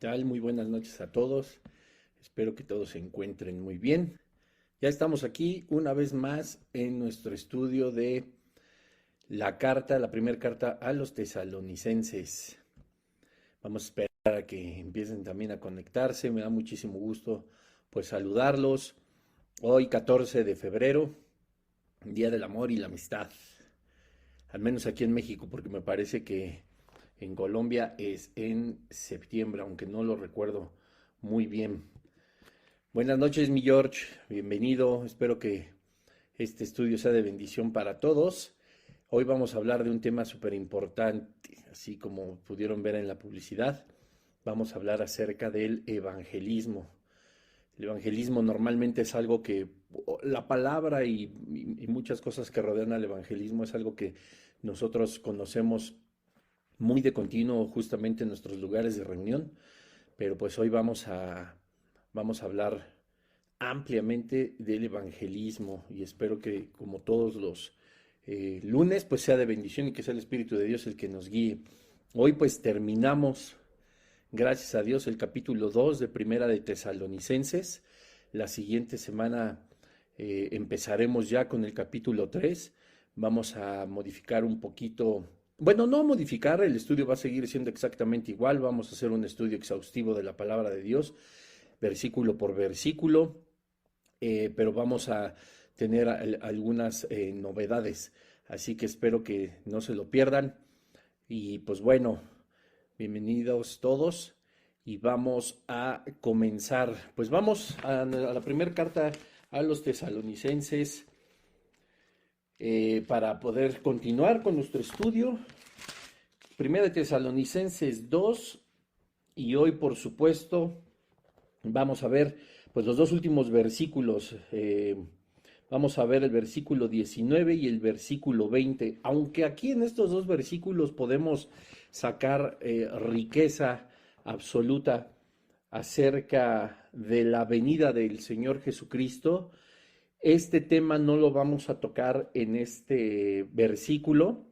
tal? Muy buenas noches a todos. Espero que todos se encuentren muy bien. Ya estamos aquí una vez más en nuestro estudio de la primera carta a los tesalonicenses. Vamos a esperar a que empiecen también a conectarse. Me da muchísimo gusto pues saludarlos. Hoy 14 de febrero, Día del Amor y la Amistad. Al menos aquí en México, porque me parece que en Colombia es en septiembre, aunque no lo recuerdo muy bien. Buenas noches, mi George. Bienvenido. Espero que este estudio sea de bendición para todos. Hoy vamos a hablar de un tema súper importante, así como pudieron ver en la publicidad. Vamos a hablar acerca del evangelismo. El evangelismo normalmente es algo que, la palabra y muchas cosas que rodean al evangelismo es algo que nosotros conocemos muy de continuo justamente en nuestros lugares de reunión, pero pues hoy vamos a hablar ampliamente del evangelismo y espero que como todos los lunes pues sea de bendición y que sea el Espíritu de Dios el que nos guíe. Hoy pues terminamos, gracias a Dios, el capítulo 2 de Primera de Tesalonicenses. La siguiente semana empezaremos ya con el capítulo 3. Vamos a modificar un poquito, bueno, no modificar, el estudio va a seguir siendo exactamente igual. Vamos a hacer un estudio exhaustivo de la palabra de Dios, versículo por versículo, pero vamos a tener algunas novedades. Así que espero que no se lo pierdan. Y pues bueno, bienvenidos todos y vamos a comenzar. Pues vamos a la primera carta a los tesalonicenses para poder continuar con nuestro estudio. Primera de Tesalonicenses 2 y hoy por supuesto vamos a ver pues los dos últimos versículos. Vamos a ver el versículo 19 y el versículo 20. Aunque aquí en estos dos versículos podemos sacar riqueza absoluta acerca de la venida del Señor Jesucristo, este tema no lo vamos a tocar en este versículo,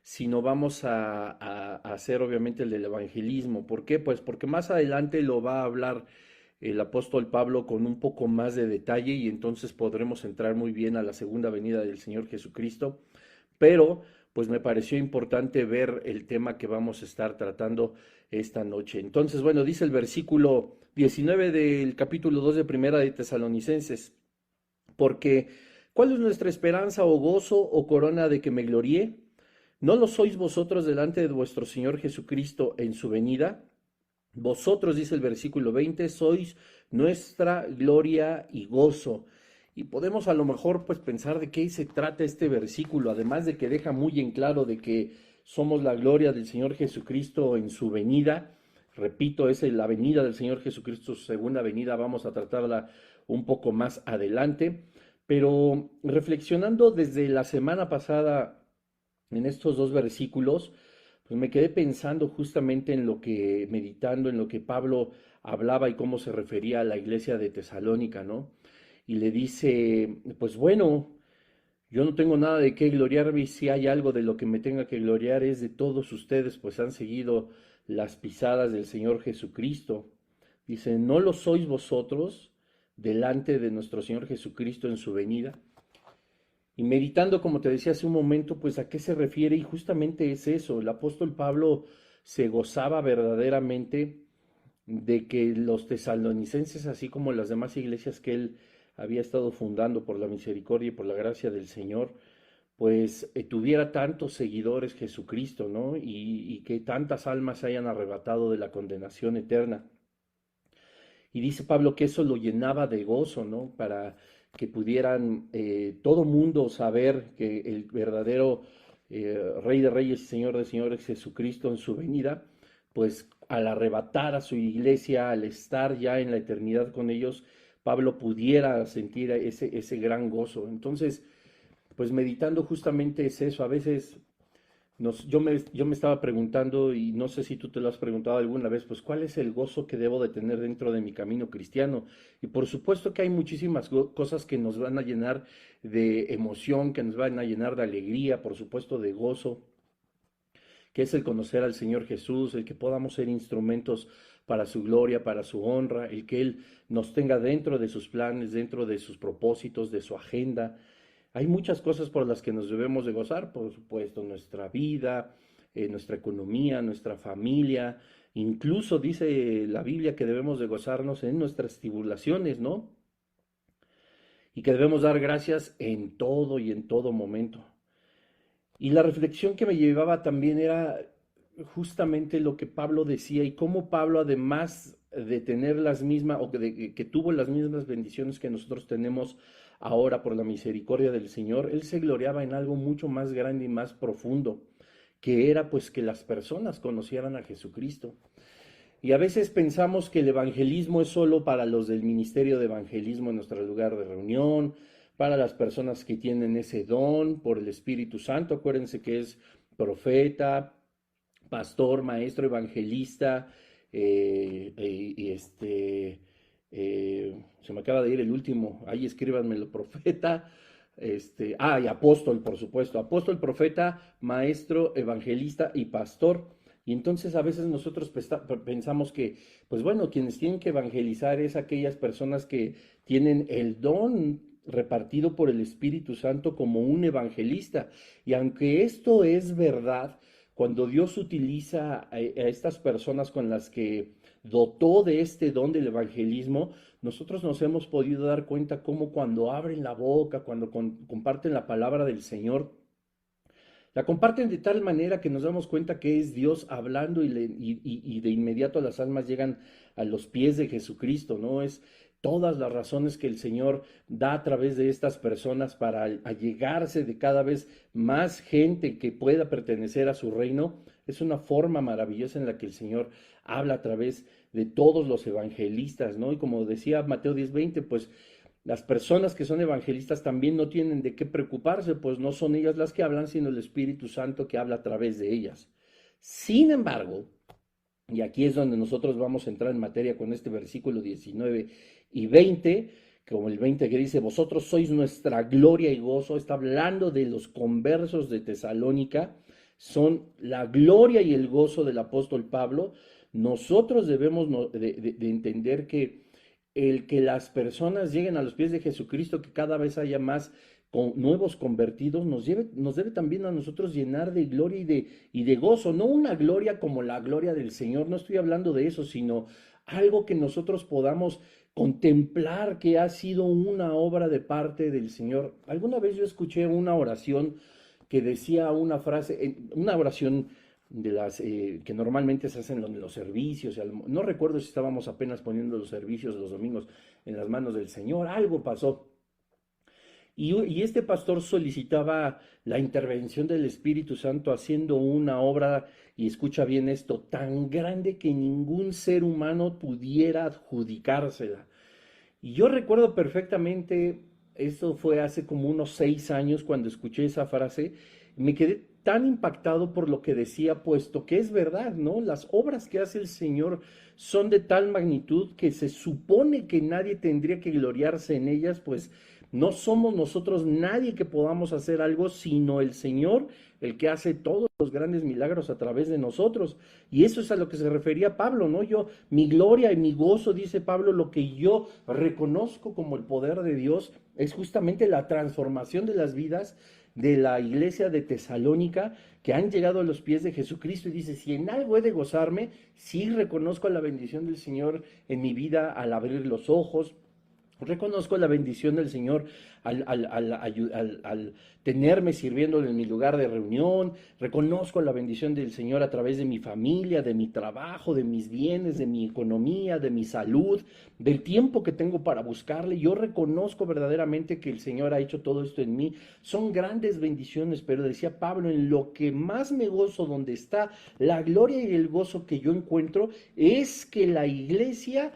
sino vamos a hacer obviamente el del evangelismo. ¿Por qué? Pues porque más adelante lo va a hablar el apóstol Pablo con un poco más de detalle y entonces podremos entrar muy bien a la segunda venida del Señor Jesucristo. Pero pues me pareció importante ver el tema que vamos a estar tratando esta noche. Entonces, bueno, dice el versículo 19 del capítulo 2 de Primera de Tesalonicenses, porque ¿cuál es nuestra esperanza o gozo o corona de que me gloríe? ¿No lo sois vosotros delante de vuestro Señor Jesucristo en su venida? Vosotros, dice el versículo 20, sois nuestra gloria y gozo. Y podemos a lo mejor pues pensar de qué se trata este versículo, además de que deja muy en claro de que somos la gloria del Señor Jesucristo en su venida. Repito, es la venida del Señor Jesucristo, su segunda venida, vamos a tratarla un poco más adelante. Pero reflexionando desde la semana pasada en estos dos versículos, pues me quedé pensando justamente en lo que, meditando en lo que Pablo hablaba y cómo se refería a la iglesia de Tesalónica, ¿no? Y le dice, pues bueno, yo no tengo nada de qué gloriarme y si hay algo de lo que me tenga que gloriar es de todos ustedes, pues han seguido las pisadas del Señor Jesucristo. Dice, ¿no lo sois vosotros delante de nuestro Señor Jesucristo en su venida? Y meditando, como te decía hace un momento, pues a qué se refiere, y justamente es eso, el apóstol Pablo se gozaba verdaderamente de que los tesalonicenses, así como las demás iglesias que él había estado fundando por la misericordia y por la gracia del Señor, pues tuviera tantos seguidores Jesucristo, ¿no? Y que tantas almas se hayan arrebatado de la condenación eterna. Y dice Pablo que eso lo llenaba de gozo, ¿no? Para que pudieran todo mundo saber que el verdadero Rey de Reyes y Señor de Señores Jesucristo en su venida, pues al arrebatar a su iglesia, al estar ya en la eternidad con ellos, Pablo pudiera sentir ese gran gozo. Entonces, pues meditando justamente es eso. A veces yo me estaba preguntando, y no sé si tú te lo has preguntado alguna vez, pues ¿cuál es el gozo que debo de tener dentro de mi camino cristiano? Y por supuesto que hay muchísimas cosas que nos van a llenar de emoción, que nos van a llenar de alegría, por supuesto de gozo, que es el conocer al Señor Jesús, el que podamos ser instrumentos para su gloria, para su honra, el que Él nos tenga dentro de sus planes, dentro de sus propósitos, de su agenda. Hay muchas cosas por las que nos debemos de gozar, por supuesto, nuestra vida, nuestra economía, nuestra familia. Incluso dice la Biblia que debemos de gozarnos en nuestras tribulaciones, ¿no? Y que debemos dar gracias en todo y en todo momento. Y la reflexión que me llevaba también era justamente lo que Pablo decía y cómo Pablo, además de tener las mismas, o que tuvo las mismas bendiciones que nosotros tenemos ahora por la misericordia del Señor, él se gloriaba en algo mucho más grande y más profundo, que era pues que las personas conocieran a Jesucristo. Y a veces pensamos que el evangelismo es solo para los del ministerio de evangelismo en nuestro lugar de reunión, para las personas que tienen ese don por el Espíritu Santo. Acuérdense que es profeta, pastor, maestro, evangelista, se me acaba de ir el último, ahí escríbanmelo, profeta, y apóstol, por supuesto, apóstol, profeta, maestro, evangelista y pastor. Y entonces a veces nosotros pensamos que, pues bueno, quienes tienen que evangelizar es aquellas personas que tienen el don repartido por el Espíritu Santo como un evangelista. Y aunque esto es verdad, cuando Dios utiliza a estas personas con las que dotó de este don del evangelismo, nosotros nos hemos podido dar cuenta cómo cuando abren la boca, cuando comparten la palabra del Señor, la comparten de tal manera que nos damos cuenta que es Dios hablando y de inmediato las almas llegan a los pies de Jesucristo, ¿no? Es todas las razones que el Señor da a través de estas personas para allegarse de cada vez más gente que pueda pertenecer a su reino. Es una forma maravillosa en la que el Señor habla a través de todos los evangelistas, ¿no? Y como decía Mateo 10:20, pues las personas que son evangelistas también no tienen de qué preocuparse, pues no son ellas las que hablan, sino el Espíritu Santo que habla a través de ellas. Sin embargo, y aquí es donde nosotros vamos a entrar en materia con este versículo 19 y 20, como el 20 que dice, vosotros sois nuestra gloria y gozo, está hablando de los conversos de Tesalónica, son la gloria y el gozo del apóstol Pablo. Nosotros debemos de entender que el que las personas lleguen a los pies de Jesucristo, que cada vez haya más nuevos convertidos, nos debe también a nosotros llenar de gloria y de gozo, no una gloria como la gloria del Señor, no estoy hablando de eso, sino algo que nosotros podamos contemplar que ha sido una obra de parte del Señor. Alguna vez yo escuché una oración que decía una frase, una oración de las que normalmente se hacen en los servicios, no recuerdo si estábamos apenas poniendo los servicios los domingos en las manos del Señor, algo pasó. Y este pastor solicitaba la intervención del Espíritu Santo haciendo una obra, y escucha bien esto, tan grande que ningún ser humano pudiera adjudicársela. Y yo recuerdo perfectamente, esto fue hace como unos 6 años cuando escuché esa frase, me quedé tan impactado por lo que decía, puesto que es verdad, ¿no? Las obras que hace el Señor son de tal magnitud que se supone que nadie tendría que gloriarse en ellas, pues no somos nosotros nadie que podamos hacer algo, sino el Señor, el que hace todos los grandes milagros a través de nosotros. Y eso es a lo que se refería Pablo, ¿no? Mi gloria y mi gozo, dice Pablo, lo que yo reconozco como el poder de Dios es justamente la transformación de las vidas de la iglesia de Tesalónica que han llegado a los pies de Jesucristo, y dice, si en algo he de gozarme, sí reconozco la bendición del Señor en mi vida al abrir los ojos. Reconozco la bendición del Señor al tenerme sirviéndole en mi lugar de reunión. Reconozco la bendición del Señor a través de mi familia, de mi trabajo, de mis bienes, de mi economía, de mi salud, del tiempo que tengo para buscarle. Yo reconozco verdaderamente que el Señor ha hecho todo esto en mí. Son grandes bendiciones, pero decía Pablo, en lo que más me gozo, donde está la gloria y el gozo que yo encuentro, es que la iglesia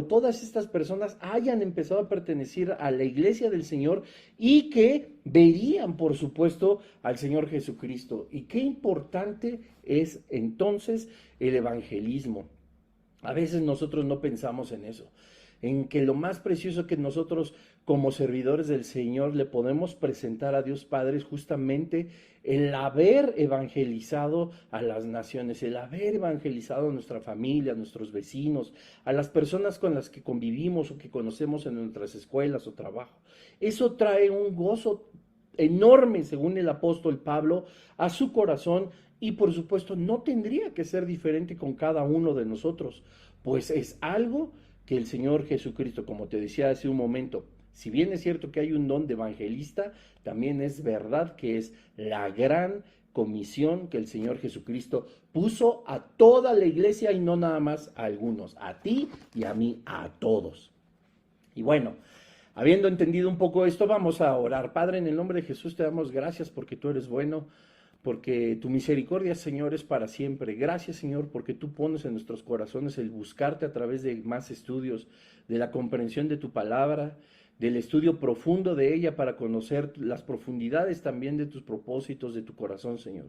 todas estas personas hayan empezado a pertenecer a la iglesia del Señor y que verían, por supuesto, al Señor Jesucristo. Y qué importante es entonces el evangelismo. A veces nosotros no pensamos en eso, en que lo más precioso que nosotros como servidores del Señor le podemos presentar a Dios Padre es justamente el haber evangelizado a las naciones, el haber evangelizado a nuestra familia, a nuestros vecinos, a las personas con las que convivimos o que conocemos en nuestras escuelas o trabajo. Eso trae un gozo enorme, según el apóstol Pablo, a su corazón. Y por supuesto no tendría que ser diferente con cada uno de nosotros, pues es algo que el Señor Jesucristo, como te decía hace un momento, si bien es cierto que hay un don de evangelista, también es verdad que es la gran comisión que el Señor Jesucristo puso a toda la iglesia y no nada más a algunos, a ti y a mí, a todos. Y bueno, habiendo entendido un poco esto, vamos a orar. Padre, en el nombre de Jesús te damos gracias porque tú eres bueno, porque tu misericordia, Señor, es para siempre. Gracias, Señor, porque tú pones en nuestros corazones el buscarte a través de más estudios, de la comprensión de tu palabra, del estudio profundo de ella para conocer las profundidades también de tus propósitos, de tu corazón, Señor.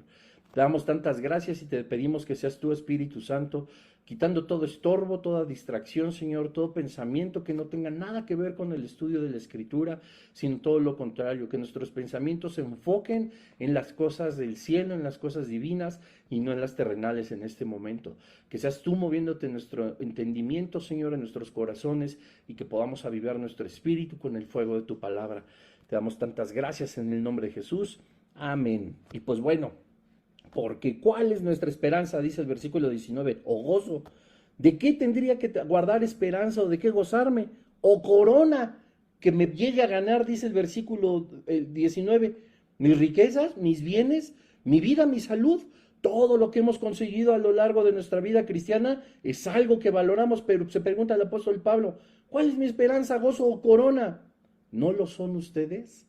Te damos tantas gracias y te pedimos que seas tú, Espíritu Santo, quitando todo estorbo, toda distracción, Señor, todo pensamiento que no tenga nada que ver con el estudio de la Escritura, sino todo lo contrario, que nuestros pensamientos se enfoquen en las cosas del cielo, en las cosas divinas y no en las terrenales en este momento. Que seas tú moviéndote en nuestro entendimiento, Señor, en nuestros corazones y que podamos avivar nuestro espíritu con el fuego de tu palabra. Te damos tantas gracias en el nombre de Jesús. Amén. Y pues bueno, porque ¿cuál es nuestra esperanza? Dice el versículo 19, o gozo. ¿De qué tendría que guardar esperanza o de qué gozarme? O corona que me llegue a ganar, dice el versículo 19. Mis riquezas, mis bienes, mi vida, mi salud, todo lo que hemos conseguido a lo largo de nuestra vida cristiana es algo que valoramos, pero se pregunta el apóstol Pablo, ¿cuál es mi esperanza, gozo o corona? ¿No lo son ustedes?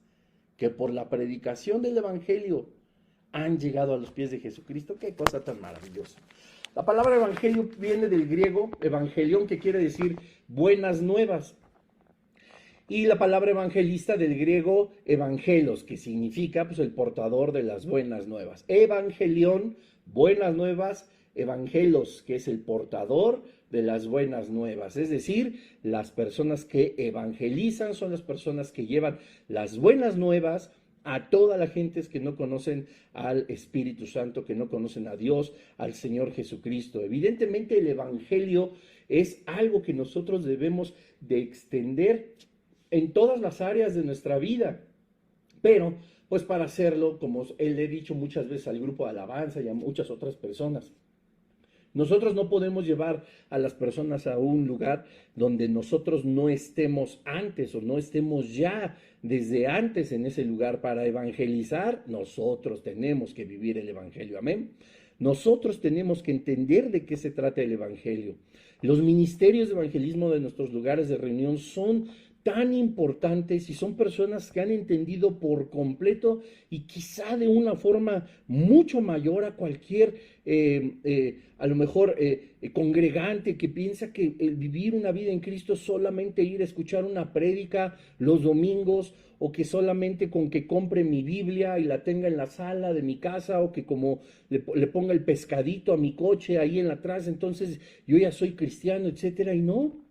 Que por la predicación del evangelio han llegado a los pies de Jesucristo. Qué cosa tan maravillosa. La palabra evangelio viene del griego evangelión, que quiere decir buenas nuevas. Y la palabra evangelista del griego evangelos, que significa pues el portador de las buenas nuevas. Evangelión, buenas nuevas, evangelos, que es el portador de las buenas nuevas. Es decir, las personas que evangelizan son las personas que llevan las buenas nuevas a toda la gente que no conocen al Espíritu Santo, que no conocen a Dios, al Señor Jesucristo. Evidentemente el Evangelio es algo que nosotros debemos de extender en todas las áreas de nuestra vida, pero pues para hacerlo, como le he dicho muchas veces al grupo de alabanza y a muchas otras personas, nosotros no podemos llevar a las personas a un lugar donde nosotros no estemos antes o no estemos ya desde antes en ese lugar. Para evangelizar, nosotros tenemos que vivir el evangelio. Amén. Nosotros tenemos que entender de qué se trata el evangelio. Los ministerios de evangelismo de nuestros lugares de reunión son tan importantes y son personas que han entendido por completo y quizá de una forma mucho mayor a cualquier, a lo mejor, congregante que piensa que el vivir una vida en Cristo es solamente ir a escuchar una prédica los domingos, o que solamente con que compre mi Biblia y la tenga en la sala de mi casa, o que como le ponga el pescadito a mi coche ahí en la atrás, entonces yo ya soy cristiano, etcétera. Y no.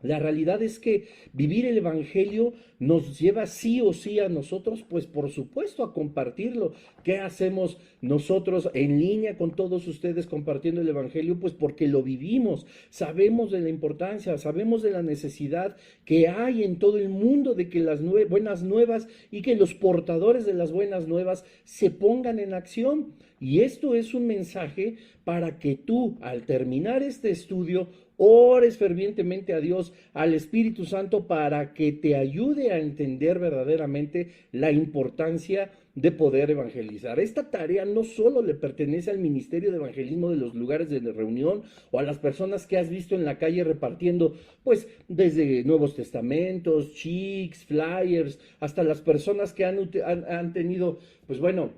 La realidad es que vivir el evangelio nos lleva sí o sí a nosotros, pues por supuesto a compartirlo. ¿Qué hacemos nosotros en línea con todos ustedes compartiendo el evangelio? Pues porque lo vivimos, sabemos de la importancia, sabemos de la necesidad que hay en todo el mundo de que las buenas nuevas y que los portadores de las buenas nuevas se pongan en acción. Y esto es un mensaje para que tú, al terminar este estudio, ores fervientemente a Dios, al Espíritu Santo, para que te ayude a entender verdaderamente la importancia de poder evangelizar. Esta tarea no solo le pertenece al ministerio de evangelismo de los lugares de reunión o a las personas que has visto en la calle repartiendo, pues desde Nuevos Testamentos, chicks, flyers, hasta las personas que han tenido, pues bueno,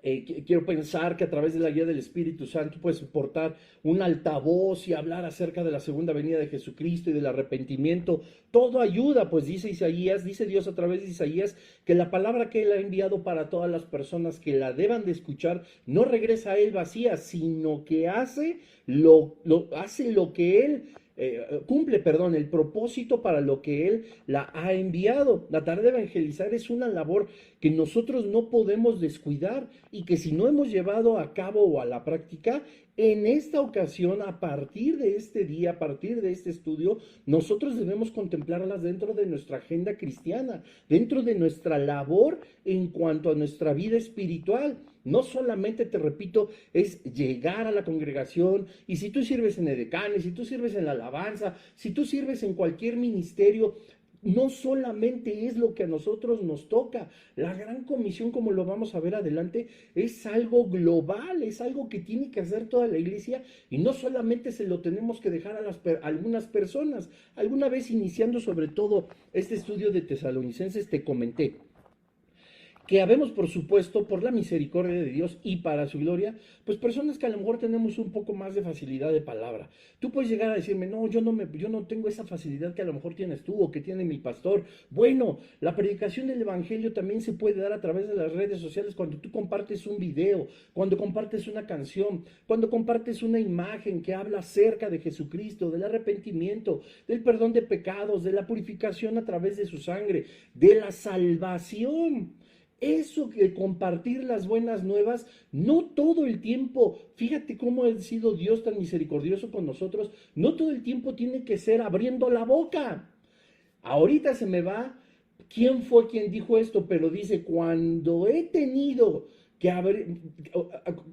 Quiero pensar que a través de la guía del Espíritu Santo puedes portar un altavoz y hablar acerca de la segunda venida de Jesucristo y del arrepentimiento. Todo ayuda, pues dice Isaías, dice Dios a través de Isaías, que la palabra que Él ha enviado para todas las personas que la deban de escuchar no regresa a Él vacía, sino que hace lo que Él cumple, perdón, el propósito para lo que Él la ha enviado. La tarea de evangelizar es una labor que nosotros no podemos descuidar y que si no hemos llevado a cabo o a la práctica, en esta ocasión, a partir de este día, a partir de este estudio, nosotros debemos contemplarlas dentro de nuestra agenda cristiana, dentro de nuestra labor en cuanto a nuestra vida espiritual. No solamente, te repito, es llegar a la congregación y si tú sirves en edecanes, si tú sirves en la alabanza, si tú sirves en cualquier ministerio, no solamente es lo que a nosotros nos toca. La gran comisión, como lo vamos a ver adelante, es algo global, es algo que tiene que hacer toda la iglesia y no solamente se lo tenemos que dejar a algunas personas. Alguna vez iniciando sobre todo este estudio de Tesalonicenses te comenté que habemos, por supuesto, por la misericordia de Dios y para su gloria, pues personas que a lo mejor tenemos un poco más de facilidad de palabra. Tú puedes llegar a decirme, no, yo no tengo esa facilidad que a lo mejor tienes tú o que tiene mi pastor. Bueno, la predicación del evangelio también se puede dar a través de las redes sociales cuando tú compartes un video, cuando compartes una canción, cuando compartes una imagen que habla acerca de Jesucristo, del arrepentimiento, del perdón de pecados, de la purificación a través de su sangre, de la salvación. Eso que compartir las buenas nuevas, no todo el tiempo, fíjate cómo ha sido Dios tan misericordioso con nosotros, no todo el tiempo tiene que ser abriendo la boca. Ahorita se me va quién fue quien dijo esto, pero dice, cuando he tenido que abrir,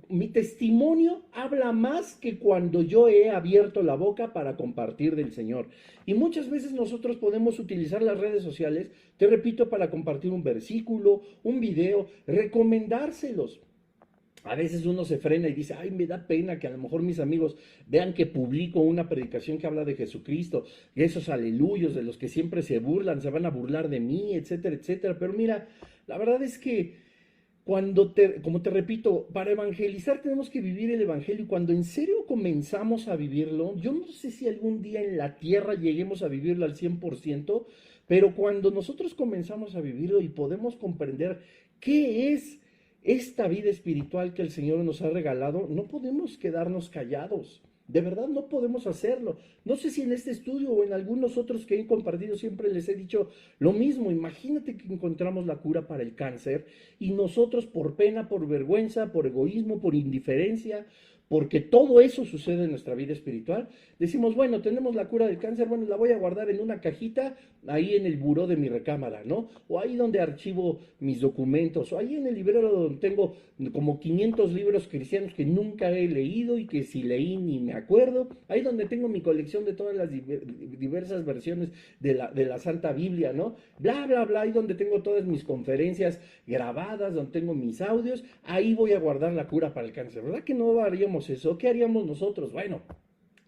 mi testimonio habla más que cuando yo he abierto la boca para compartir del Señor. Y muchas veces nosotros podemos utilizar las redes sociales, te repito, para compartir un versículo, un video, recomendárselos. A veces uno se frena y dice, ay, me da pena que a lo mejor mis amigos vean que publico una predicación que habla de Jesucristo, y esos aleluyos de los que siempre se burlan, se van a burlar de mí, etcétera, etcétera. Pero mira, la verdad es que como te repito, para evangelizar tenemos que vivir el evangelio y cuando en serio comenzamos a vivirlo, yo no sé si algún día en la tierra lleguemos a vivirlo al 100%, pero cuando nosotros comenzamos a vivirlo y podemos comprender qué es esta vida espiritual que el Señor nos ha regalado, no podemos quedarnos callados. De verdad no podemos hacerlo. No sé si en este estudio o en algunos otros que he compartido siempre les he dicho lo mismo. Imagínate que encontramos la cura para el cáncer y nosotros por pena, por vergüenza, por egoísmo, por indiferencia, porque todo eso sucede en nuestra vida espiritual, decimos, bueno, tenemos la cura del cáncer, bueno, la voy a guardar en una cajita ahí en el buró de mi recámara, ¿no? O ahí donde archivo mis documentos, o ahí en el librero donde tengo como 500 libros cristianos que nunca he leído y que si leí ni me acuerdo, ahí donde tengo mi colección de todas las diversas versiones de la Santa Biblia, ¿no? Bla, bla, bla, ahí donde tengo todas mis conferencias grabadas, donde tengo mis audios, ahí voy a guardar la cura para el cáncer, ¿verdad que no haríamos eso? ¿Qué haríamos nosotros? Bueno,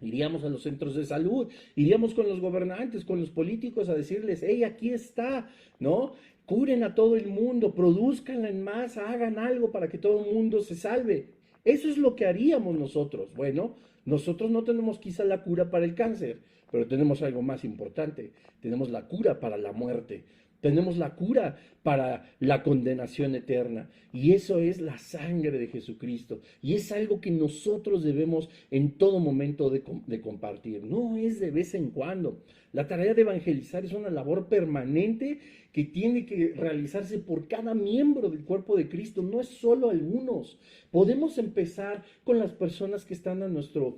iríamos a los centros de salud, iríamos con los gobernantes, con los políticos a decirles, hey, aquí está, ¿no? Curen a todo el mundo, produzcanla en masa, hagan algo para que todo el mundo se salve. Eso es lo que haríamos nosotros. Bueno, nosotros no tenemos quizá la cura para el cáncer, pero tenemos algo más importante, tenemos la cura para la muerte. Tenemos la cura para la condenación eterna. Y eso es la sangre de Jesucristo. Y es algo que nosotros debemos en todo momento de compartir. No es de vez en cuando. La tarea de evangelizar es una labor permanente que tiene que realizarse por cada miembro del cuerpo de Cristo. No es solo algunos. Podemos empezar con las personas que están a nuestro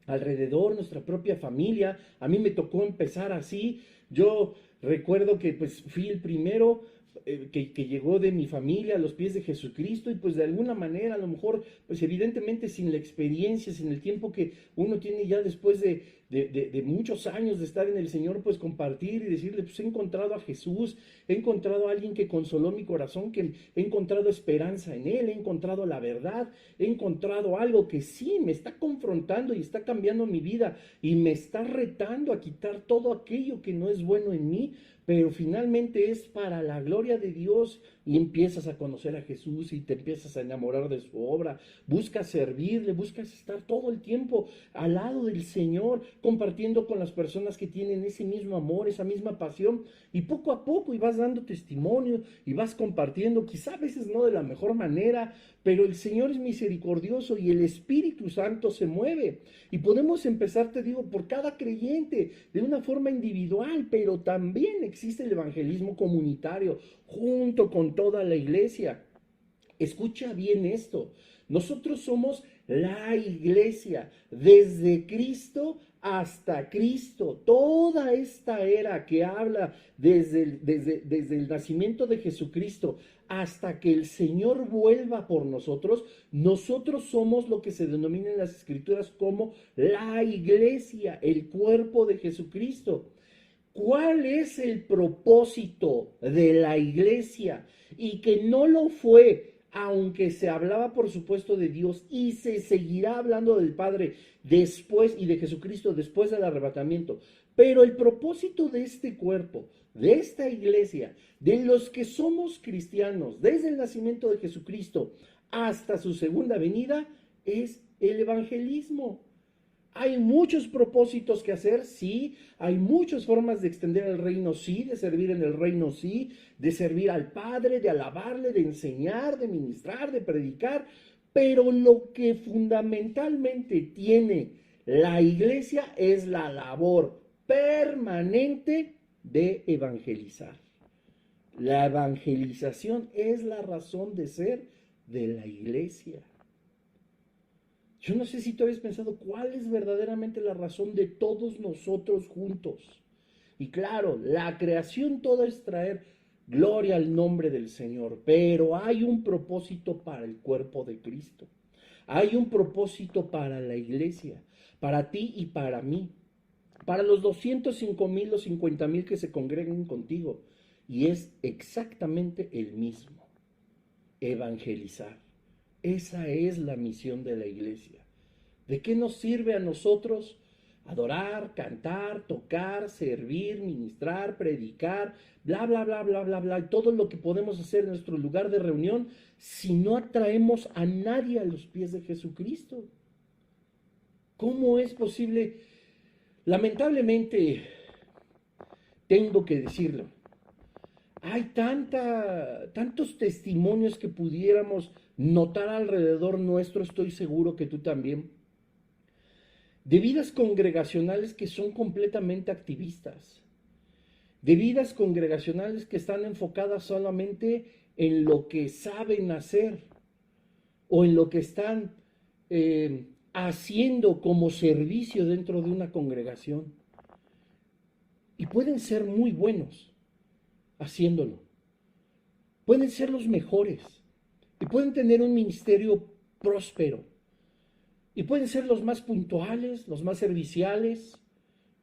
alrededor, nuestra propia familia. A mí me tocó empezar así. Yo recuerdo que pues fui el primero que llegó de mi familia a los pies de Jesucristo y pues de alguna manera a lo mejor pues evidentemente sin la experiencia, sin el tiempo que uno tiene ya después de muchos años de estar en el Señor, pues compartir y decirle, pues he encontrado a Jesús, he encontrado a alguien que consoló mi corazón, que he encontrado esperanza en Él, he encontrado la verdad, he encontrado algo que sí me está confrontando y está cambiando mi vida y me está retando a quitar todo aquello que no es bueno en mí, pero finalmente es para la gloria de Dios y empiezas a conocer a Jesús y te empiezas a enamorar de su obra, buscas servirle, buscas estar todo el tiempo al lado del Señor, compartiendo con las personas que tienen ese mismo amor, esa misma pasión, y poco a poco y vas dando testimonio y vas compartiendo, quizá a veces no de la mejor manera, pero el Señor es misericordioso y el Espíritu Santo se mueve. Y podemos empezar, te digo, por cada creyente, de una forma individual, pero también existe el evangelismo comunitario, junto con toda la iglesia. Escucha bien esto. Nosotros somos la iglesia, desde Cristo hasta Cristo. Toda esta era que habla desde el nacimiento de Jesucristo hasta que el Señor vuelva por nosotros, nosotros somos lo que se denomina en las Escrituras como la iglesia, el cuerpo de Jesucristo. ¿Cuál es el propósito de la iglesia? Y que no lo fue, aunque se hablaba por supuesto de Dios y se seguirá hablando del Padre después y de Jesucristo después del arrebatamiento. Pero el propósito de este cuerpo, de esta iglesia, de los que somos cristianos desde el nacimiento de Jesucristo hasta su segunda venida, es el evangelismo. Hay muchos propósitos que hacer, sí. Hay muchas formas de extender el reino, sí. De servir en el reino, sí. De servir al Padre, de alabarle, de enseñar, de ministrar, de predicar. Pero lo que fundamentalmente tiene la iglesia es la labor permanente de evangelizar. La evangelización es la razón de ser de la iglesia. Yo no sé si tú habías pensado cuál es verdaderamente la razón de todos nosotros juntos. Y claro, la creación toda es traer gloria al nombre del Señor, pero hay un propósito para el cuerpo de Cristo. Hay un propósito para la iglesia, para ti y para mí, para los 205,000 o 50,000 que se congreguen contigo. Y es exactamente el mismo: evangelizar. Esa es la misión de la iglesia. ¿De qué nos sirve a nosotros adorar, cantar, tocar, servir, ministrar, predicar, bla, bla, bla, bla, bla, bla, y todo lo que podemos hacer en nuestro lugar de reunión si no atraemos a nadie a los pies de Jesucristo? ¿Cómo es posible? Lamentablemente, tengo que decirlo, hay tantos testimonios que pudiéramos notar alrededor nuestro, estoy seguro que tú también, de vidas congregacionales que son completamente activistas, de vidas congregacionales que están enfocadas solamente en lo que saben hacer o en lo que están haciendo como servicio dentro de una congregación. Y pueden ser muy buenos haciéndolo. Pueden ser los mejores y pueden tener un ministerio próspero. Y pueden ser los más puntuales, los más serviciales,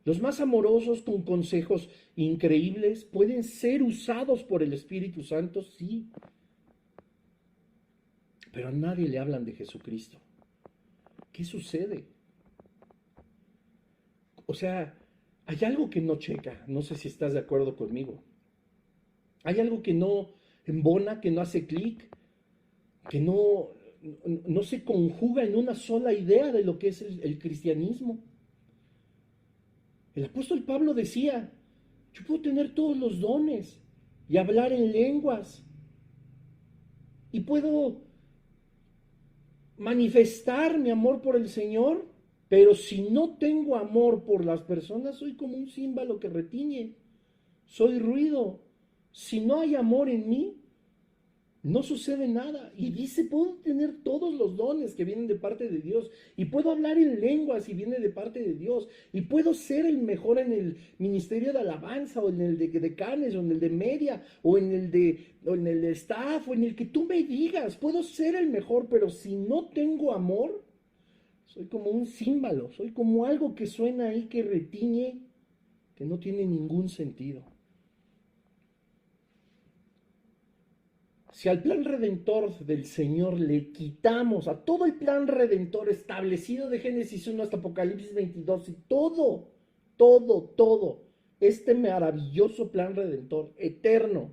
los más amorosos con consejos increíbles. Pueden ser usados por el Espíritu Santo, sí. Pero a nadie le hablan de Jesucristo. ¿Qué sucede? O sea, hay algo que no checa. No sé si estás de acuerdo conmigo. Hay algo que no embona, que no hace clic, que no se conjuga en una sola idea de lo que es el cristianismo. El apóstol Pablo decía: yo puedo tener todos los dones y hablar en lenguas y puedo manifestar mi amor por el Señor, pero si no tengo amor por las personas, soy como un címbalo que retiñe, soy ruido. Si no hay amor en mí, no sucede nada. Y dice, puedo tener todos los dones que vienen de parte de Dios, y puedo hablar en lenguas si viene de parte de Dios, y puedo ser el mejor en el ministerio de alabanza, o en el de decanes, o en el de media, o en el de staff, o en el que tú me digas. Puedo ser el mejor, pero si no tengo amor, soy como un címbalo, soy como algo que suena ahí, que retiñe, que no tiene ningún sentido. Si al plan redentor del Señor le quitamos, a todo el plan redentor establecido de Génesis 1 hasta Apocalipsis 22, y todo este maravilloso plan redentor, eterno,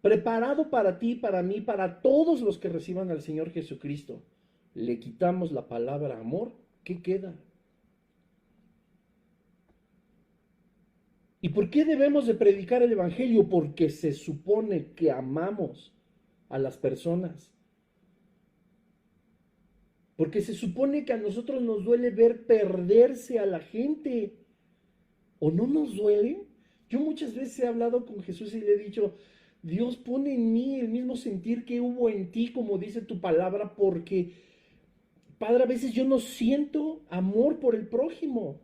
preparado para ti, para mí, para todos los que reciban al Señor Jesucristo, le quitamos la palabra amor, ¿qué queda? ¿Y por qué debemos de predicar el Evangelio? Porque se supone que amamos a las personas. Porque se supone que a nosotros nos duele ver perderse a la gente. ¿O no nos duele? Yo muchas veces he hablado con Jesús y le he dicho, Dios, pone en mí el mismo sentir que hubo en ti, como dice tu palabra, porque, Padre, a veces yo no siento amor por el prójimo.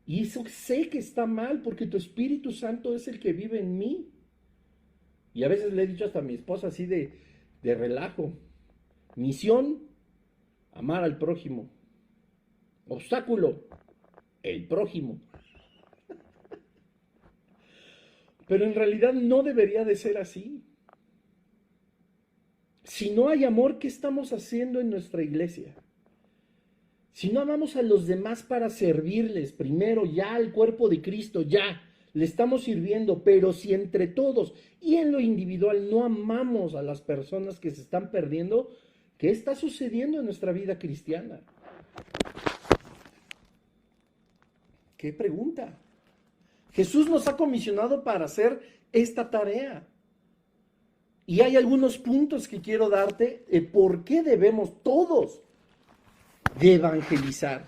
Y eso sé que está mal, porque tu Espíritu Santo es el que vive en mí. Y a veces le he dicho hasta a mi esposa así de relajo. Misión, amar al prójimo. Obstáculo, el prójimo. Pero en realidad no debería de ser así. Si no hay amor, ¿qué estamos haciendo en nuestra iglesia? Si no amamos a los demás para servirles, primero ya al cuerpo de Cristo, ya le estamos sirviendo, pero si entre todos y en lo individual no amamos a las personas que se están perdiendo, ¿qué está sucediendo en nuestra vida cristiana? ¿Qué pregunta? Jesús nos ha comisionado para hacer esta tarea. Y hay algunos puntos que quiero darte de por qué debemos todos de evangelizar.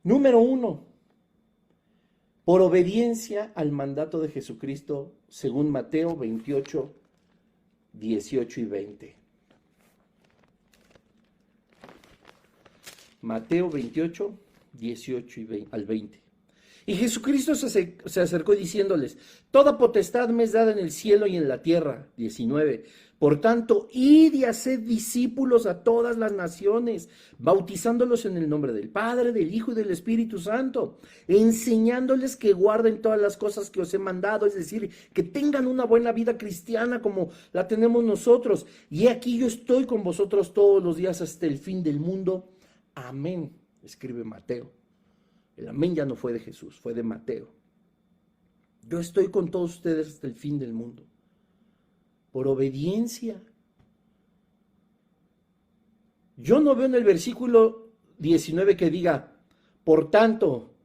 Número 1, por obediencia al mandato de Jesucristo, según Mateo 28, 18 y 20. Mateo 28, 18 al 20. Y Jesucristo se acercó diciéndoles, toda potestad me es dada en el cielo y en la tierra. 19. Por tanto, id y haced discípulos a todas las naciones, bautizándolos en el nombre del Padre, del Hijo y del Espíritu Santo, enseñándoles que guarden todas las cosas que os he mandado, es decir, que tengan una buena vida cristiana como la tenemos nosotros. Y aquí yo estoy con vosotros todos los días hasta el fin del mundo. Amén, escribe Mateo. El amén ya no fue de Jesús, fue de Mateo. Yo estoy con todos ustedes hasta el fin del mundo. Por obediencia. Yo no veo en el versículo 19 que diga, por tanto,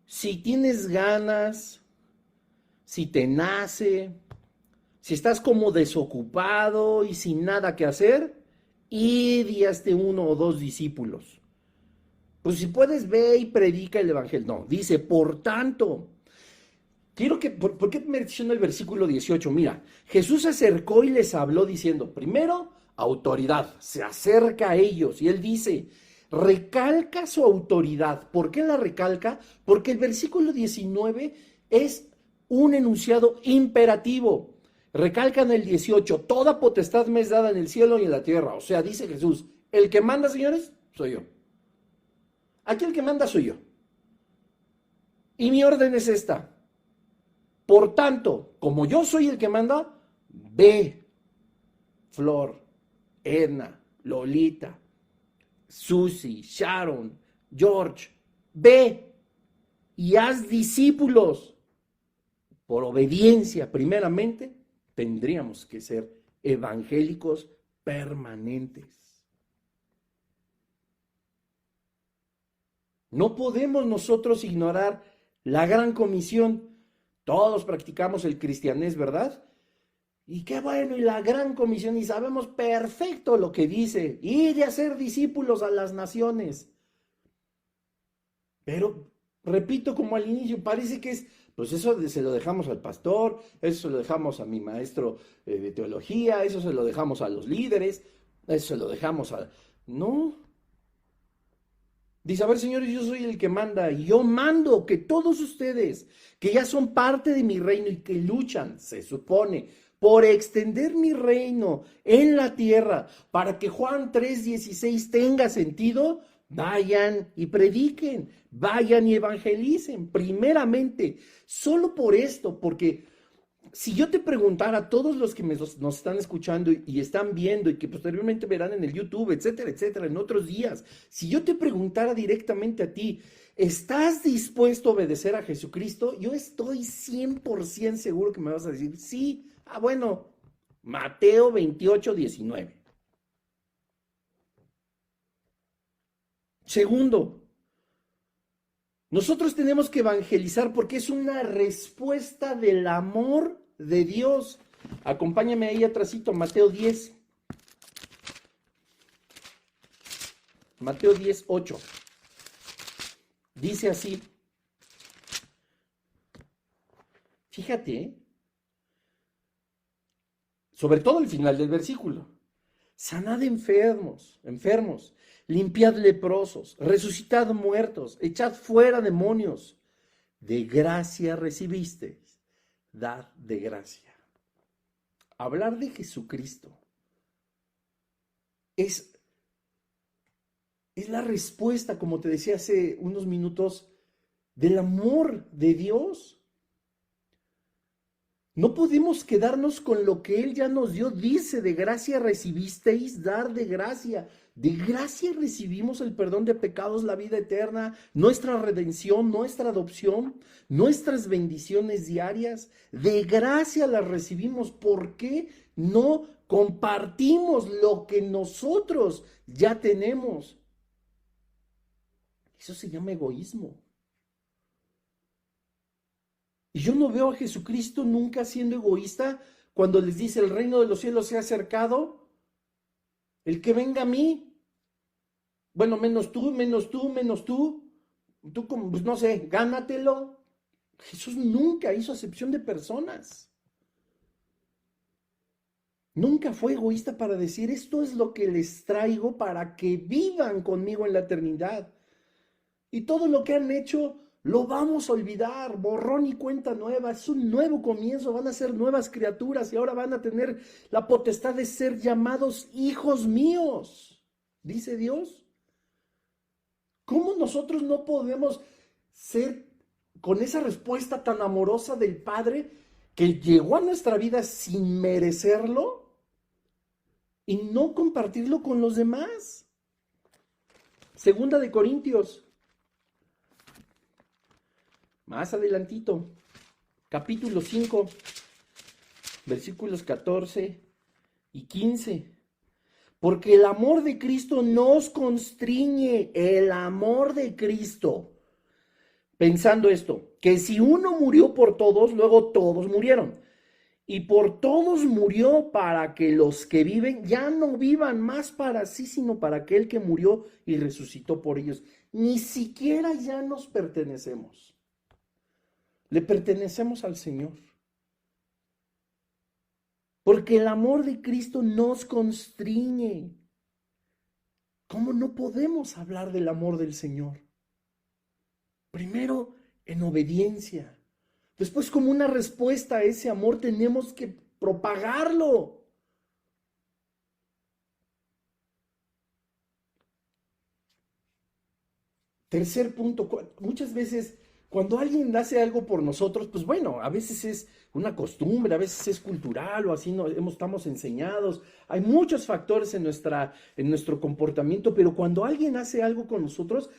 si tienes ganas, si te nace, si estás como desocupado y sin nada que hacer, id y hazte 1 o 2 discípulos. Pues si puedes, ve y predica el evangelio. No, dice, por tanto. ¿Por qué menciona el versículo 18? Mira, Jesús se acercó y les habló diciendo, primero, autoridad, se acerca a ellos y él dice, recalca su autoridad. ¿Por qué la recalca? Porque el versículo 19 es un enunciado imperativo. Recalca en el 18, toda potestad me es dada en el cielo y en la tierra. O sea, dice Jesús, el que manda, señores, soy yo. Aquí el que manda soy yo. Y mi orden es esta. Por tanto, como yo soy el que manda, ve, Flor, Edna, Lolita, Susi, Sharon, George, ve y haz discípulos. Por obediencia, primeramente, tendríamos que ser evangélicos permanentes. No podemos nosotros ignorar la gran comisión. Todos practicamos el cristianés, ¿verdad? Y qué bueno, y la gran comisión, y sabemos perfecto lo que dice, ir a ser discípulos a las naciones. Pero, repito, como al inicio, parece que es, pues eso se lo dejamos al pastor, eso se lo dejamos a mi maestro de teología, eso se lo dejamos a los líderes, eso se lo dejamos a... No. Dice, a ver, señores, yo soy el que manda, y yo mando que todos ustedes, que ya son parte de mi reino y que luchan, se supone, por extender mi reino en la tierra, para que Juan 3:16 tenga sentido, vayan y prediquen, vayan y evangelicen, primeramente, solo por esto, porque si yo te preguntara a todos los que nos están escuchando y están viendo y que posteriormente verán en el YouTube, etcétera, etcétera, en otros días, si yo te preguntara directamente a ti, ¿estás dispuesto a obedecer a Jesucristo? Yo estoy 100% seguro que me vas a decir, sí. Ah, bueno, Mateo 28:19. Segundo, nosotros tenemos que evangelizar porque es una respuesta del amor de Dios. Acompáñame ahí atrásito, Mateo 10. Mateo 10:8. Dice así. Fíjate, sobre todo el final del versículo. Sanad enfermos, limpiad leprosos, resucitad muertos, echad fuera demonios. De gracia recibisteis, dad de gracia. Hablar de Jesucristo es la respuesta, como te decía hace unos minutos, del amor de Dios. No podemos quedarnos con lo que Él ya nos dio. Dice, de gracia recibisteis, dar de gracia. De gracia recibimos el perdón de pecados, la vida eterna, nuestra redención, nuestra adopción, nuestras bendiciones diarias. De gracia las recibimos. ¿Por qué no compartimos lo que nosotros ya tenemos? Eso se llama egoísmo. Y yo no veo a Jesucristo nunca siendo egoísta cuando les dice, el reino de los cielos se ha acercado, el que venga a mí, bueno, menos tú, tú como, pues no sé, gánatelo. Jesús nunca hizo acepción de personas. Nunca fue egoísta para decir, esto es lo que les traigo para que vivan conmigo en la eternidad. Y todo lo que han hecho lo vamos a olvidar, borrón y cuenta nueva, es un nuevo comienzo, van a ser nuevas criaturas y ahora van a tener la potestad de ser llamados hijos míos, dice Dios. ¿Cómo nosotros no podemos ser con esa respuesta tan amorosa del Padre que llegó a nuestra vida sin merecerlo y no compartirlo con los demás? Segunda de Corintios. Más adelantito, capítulo 5, versículos 14 y 15. Porque el amor de Cristo nos constriñe, el amor de Cristo. Pensando esto, que si uno murió por todos, luego todos murieron. Y por todos murió para que los que viven ya no vivan más para sí, sino para aquel que murió y resucitó por ellos. Ni siquiera ya nos pertenecemos. Le pertenecemos al Señor. Porque el amor de Cristo nos constriñe. ¿Cómo no podemos hablar del amor del Señor? Primero, en obediencia. Después, como una respuesta a ese amor, tenemos que propagarlo. Tercer punto, muchas veces cuando alguien hace algo por nosotros, pues bueno, a veces es una costumbre, a veces es cultural o así estamos enseñados. Hay muchos factores en nuestro comportamiento, pero cuando alguien hace algo con nosotros,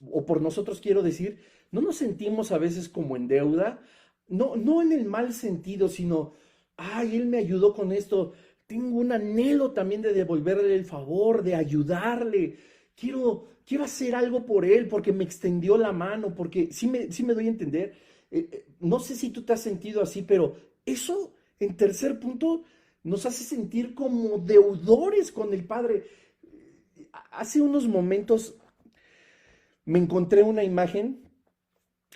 o por nosotros quiero decir, no nos sentimos a veces como en deuda, no en el mal sentido, sino, ay, él me ayudó con esto, tengo un anhelo también de devolverle el favor, de ayudarle. Quiero hacer algo por él porque me extendió la mano, porque sí me doy a entender. No sé si tú te has sentido así, pero eso, en tercer punto, nos hace sentir como deudores con el Padre. Hace unos momentos me encontré una imagen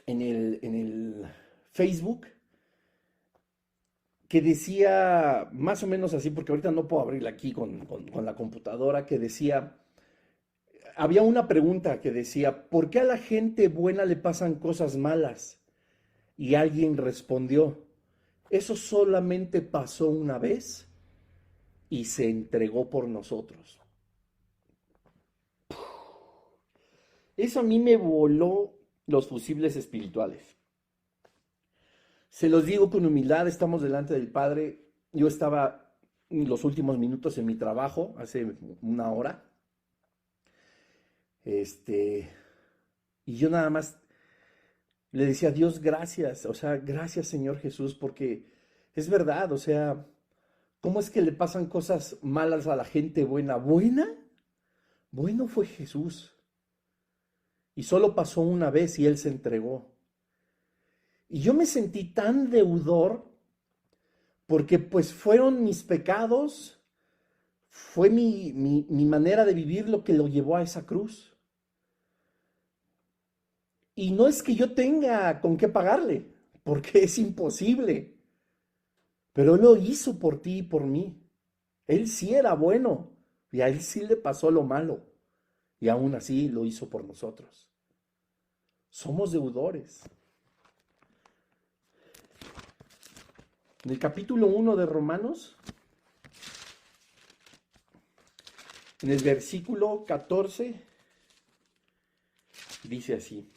en el Facebook que decía más o menos así, porque ahorita no puedo abrirla aquí con la computadora, que decía... Había una pregunta que decía, ¿por qué a la gente buena le pasan cosas malas? Y alguien respondió, eso solamente pasó una vez y se entregó por nosotros. Eso a mí me voló los fusibles espirituales. Se los digo con humildad, estamos delante del Padre. Yo estaba en los últimos minutos en mi trabajo, hace una hora. Y yo nada más le decía a Dios, gracias, o sea, gracias Señor Jesús, porque es verdad, o sea, ¿cómo es que le pasan cosas malas a la gente buena? ¿Buena? Bueno fue Jesús. Y solo pasó una vez y Él se entregó. Y yo me sentí tan deudor porque pues fueron mis pecados, fue mi manera de vivir lo que lo llevó a esa cruz. Y no es que yo tenga con qué pagarle, porque es imposible. Pero Él lo hizo por ti y por mí. Él sí era bueno y a Él sí le pasó lo malo. Y aún así lo hizo por nosotros. Somos deudores. En el capítulo 1 de Romanos, en el versículo 14, dice así.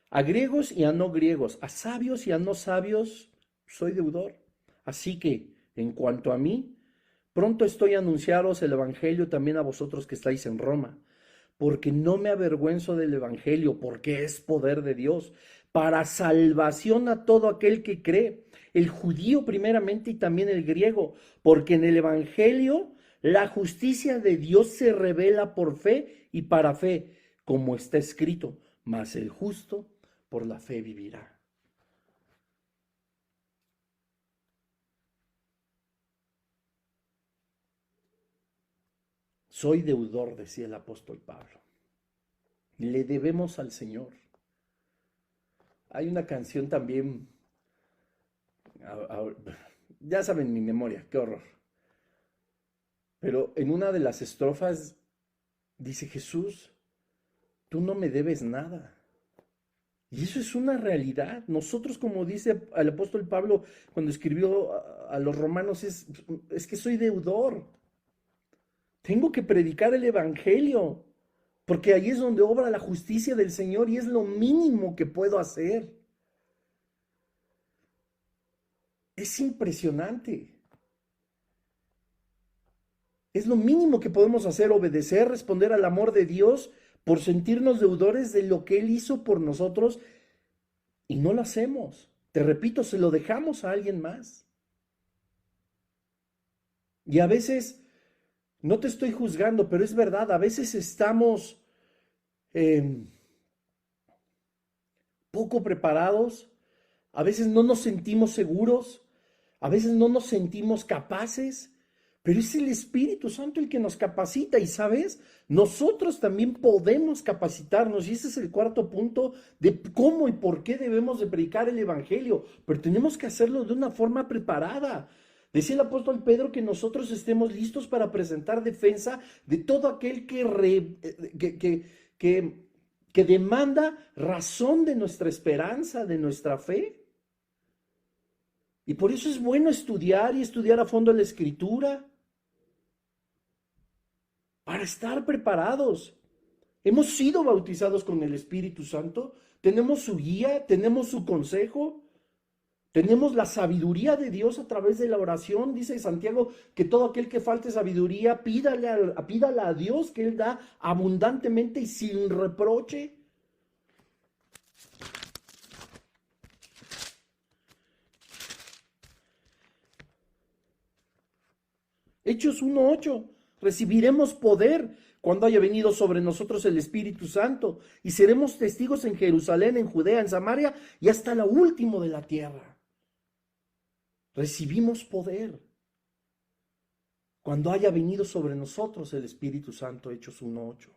A griegos y a no griegos, a sabios y a no sabios, soy deudor. Así que, en cuanto a mí, pronto estoy a anunciaros el evangelio también a vosotros que estáis en Roma, porque no me avergüenzo del evangelio, porque es poder de Dios, para salvación a todo aquel que cree, el judío primeramente y también el griego, porque en el evangelio la justicia de Dios se revela por fe y para fe, como está escrito, mas el justo por la fe vivirá. Soy deudor, decía el apóstol Pablo. Le debemos al Señor. Hay una canción también, ya saben mi memoria, qué horror. Pero en una de las estrofas dice Jesús, tú no me debes nada. Y eso es una realidad. Nosotros, como dice el apóstol Pablo cuando escribió a los romanos, es que soy deudor. Tengo que predicar el evangelio, porque ahí es donde obra la justicia del Señor y es lo mínimo que puedo hacer. Es impresionante. Es lo mínimo que podemos hacer, obedecer, responder al amor de Dios por sentirnos deudores de lo que Él hizo por nosotros y no lo hacemos. Te repito, se lo dejamos a alguien más. Y a veces, no te estoy juzgando, pero es verdad, a veces estamos poco preparados, a veces no nos sentimos seguros, a veces no nos sentimos capaces. Pero es el Espíritu Santo el que nos capacita y, ¿sabes? Nosotros también podemos capacitarnos y ese es el cuarto punto de cómo y por qué debemos de predicar el Evangelio, pero tenemos que hacerlo de una forma preparada. Decía el apóstol Pedro que nosotros estemos listos para presentar defensa de todo aquel que demanda razón de nuestra esperanza, de nuestra fe. Y por eso es bueno estudiar y estudiar a fondo la Escritura, para estar preparados. Hemos sido bautizados con el Espíritu Santo, tenemos su guía, tenemos su consejo, tenemos la sabiduría de Dios a través de la oración. Dice Santiago que todo aquel que falte sabiduría, pídala a Dios, que Él da abundantemente y sin reproche. Hechos 1:8. Recibiremos poder cuando haya venido sobre nosotros el Espíritu Santo y seremos testigos en Jerusalén, en Judea, en Samaria y hasta lo último de la tierra. Recibimos poder cuando haya venido sobre nosotros el Espíritu Santo, Hechos 1:8.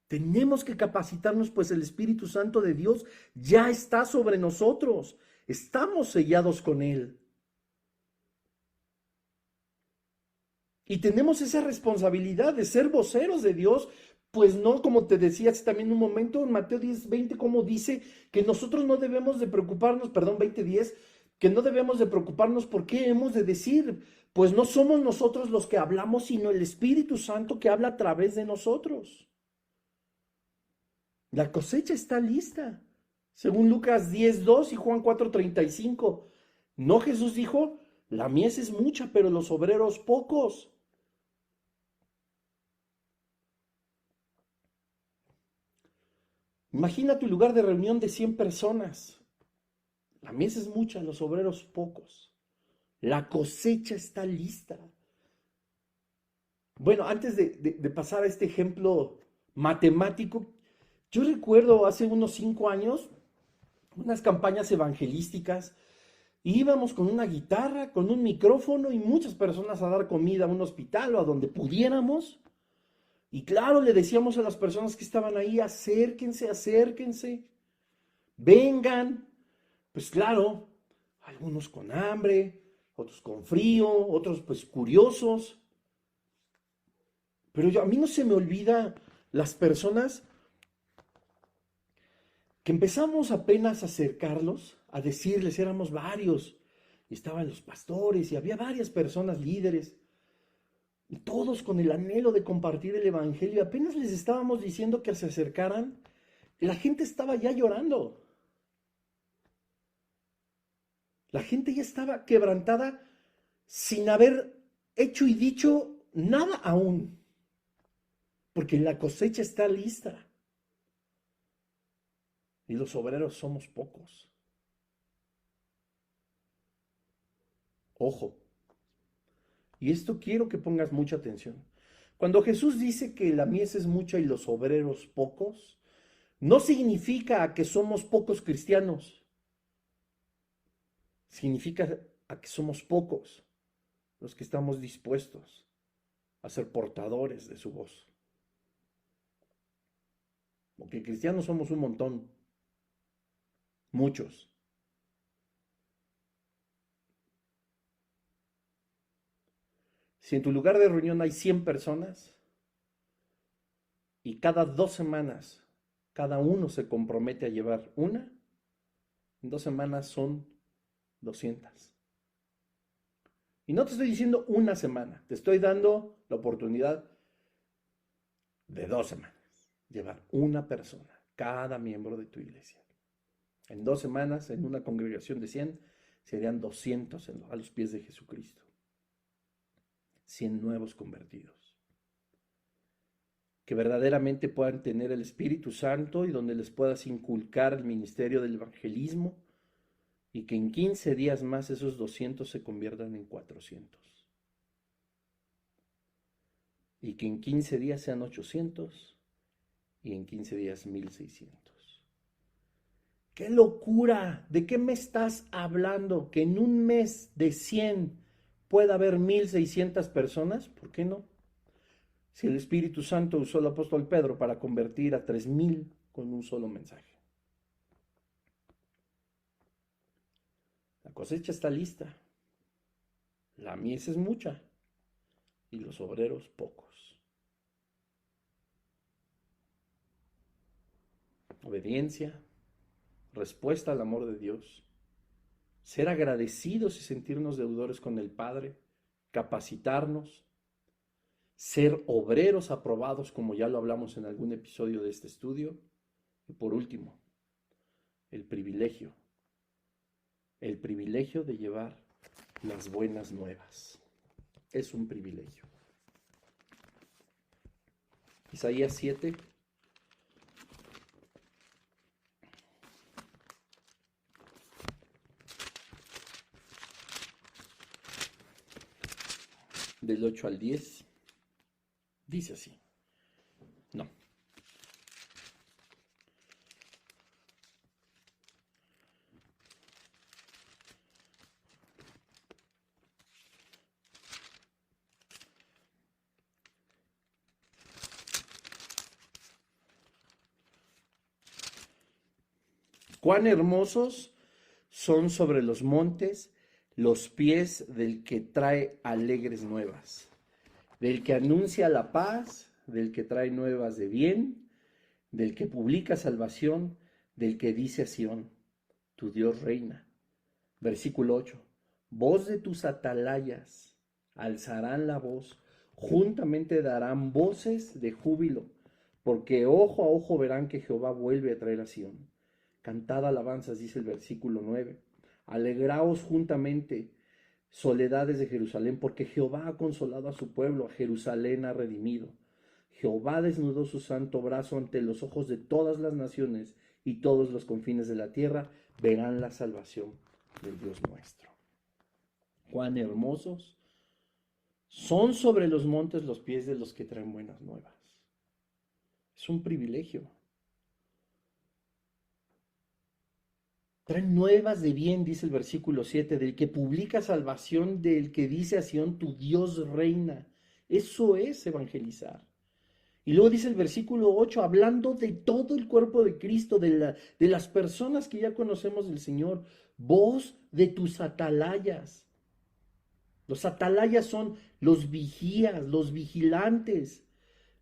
Tenemos que capacitarnos, pues el Espíritu Santo de Dios ya está sobre nosotros. Estamos sellados con Él. Y tenemos esa responsabilidad de ser voceros de Dios, pues no, como te decía hace también un momento, en Mateo 10:20, como dice que nosotros no debemos de preocuparnos, perdón, 20:10, que no debemos de preocuparnos por qué hemos de decir, pues no somos nosotros los que hablamos, sino el Espíritu Santo que habla a través de nosotros. La cosecha está lista. Según Lucas 10:2 y Juan 4:35. No, Jesús dijo, la mies es mucha, pero los obreros pocos. Imagina tu lugar de reunión de 100 personas. La mies es mucha, los obreros pocos. La cosecha está lista. Bueno, antes de pasar a este ejemplo matemático, yo recuerdo hace unos 5 años unas campañas evangelísticas. Íbamos con una guitarra, con un micrófono y muchas personas a dar comida a un hospital o a donde pudiéramos. Y claro, le decíamos a las personas que estaban ahí, acérquense, acérquense, vengan. Pues claro, algunos con hambre, otros con frío, otros pues curiosos. Pero a mí no se me olvida las personas que empezamos apenas a acercarlos, a decirles, éramos varios, y estaban los pastores y había varias personas líderes, y todos con el anhelo de compartir el evangelio. Apenas les estábamos diciendo que se acercaran, la gente estaba ya llorando. La gente ya estaba quebrantada sin haber hecho y dicho nada aún, porque la cosecha está lista. Y los obreros somos pocos. Ojo. Y esto quiero que pongas mucha atención. Cuando Jesús dice que la mies es mucha y los obreros pocos, no significa que somos pocos cristianos. Significa a que somos pocos los que estamos dispuestos a ser portadores de su voz. Porque cristianos somos un montón. Muchos. Si en tu lugar de reunión hay 100 personas y cada 2 semanas cada uno se compromete a llevar una, en 2 semanas son 200. Y no te estoy diciendo una semana, te estoy dando la oportunidad de 2 semanas, llevar una persona, cada miembro de tu iglesia. En 2 semanas, en una congregación de 100, serían 200 a los pies de Jesucristo. 100 nuevos convertidos. Que verdaderamente puedan tener el Espíritu Santo y donde les puedas inculcar el ministerio del evangelismo y que en 15 días más esos 200 se conviertan en 400. Y que en 15 días sean 800 y en 15 días 1600. ¡Qué locura! ¿De qué me estás hablando? ¿Que en un mes de 100 pueda haber 1600 personas? ¿Por qué no? Si el Espíritu Santo usó al apóstol Pedro para convertir a 3000 con un solo mensaje. La cosecha está lista. La mies es mucha y los obreros pocos. Obediencia, respuesta al amor de Dios, ser agradecidos y sentirnos deudores con el Padre, capacitarnos, ser obreros aprobados, como ya lo hablamos en algún episodio de este estudio, y por último, el privilegio de llevar las buenas nuevas. Es un privilegio. Isaías 7. Del 8 al 10, dice así. No. Cuán hermosos son sobre los montes los pies del que trae alegres nuevas, del que anuncia la paz, del que trae nuevas de bien, del que publica salvación, del que dice a Sión, tu Dios reina. Versículo 8. Voz de tus atalayas alzarán la voz, juntamente darán voces de júbilo, porque ojo a ojo verán que Jehová vuelve a traer a Sión. Cantad alabanzas, dice el versículo 9. Alegraos juntamente, soledades de Jerusalén, porque Jehová ha consolado a su pueblo, a Jerusalén ha redimido. Jehová desnudó su santo brazo ante los ojos de todas las naciones, y todos los confines de la tierra verán la salvación del Dios nuestro. Cuán hermosos son sobre los montes los pies de los que traen buenas nuevas. Es un privilegio. Traen nuevas de bien, dice el versículo 7, del que publica salvación, del que dice a Sión, tu Dios reina. Eso es evangelizar. Y luego dice el versículo 8, hablando de todo el cuerpo de Cristo, de las personas que ya conocemos del Señor, voz de tus atalayas. Los atalayas son los vigías, los vigilantes,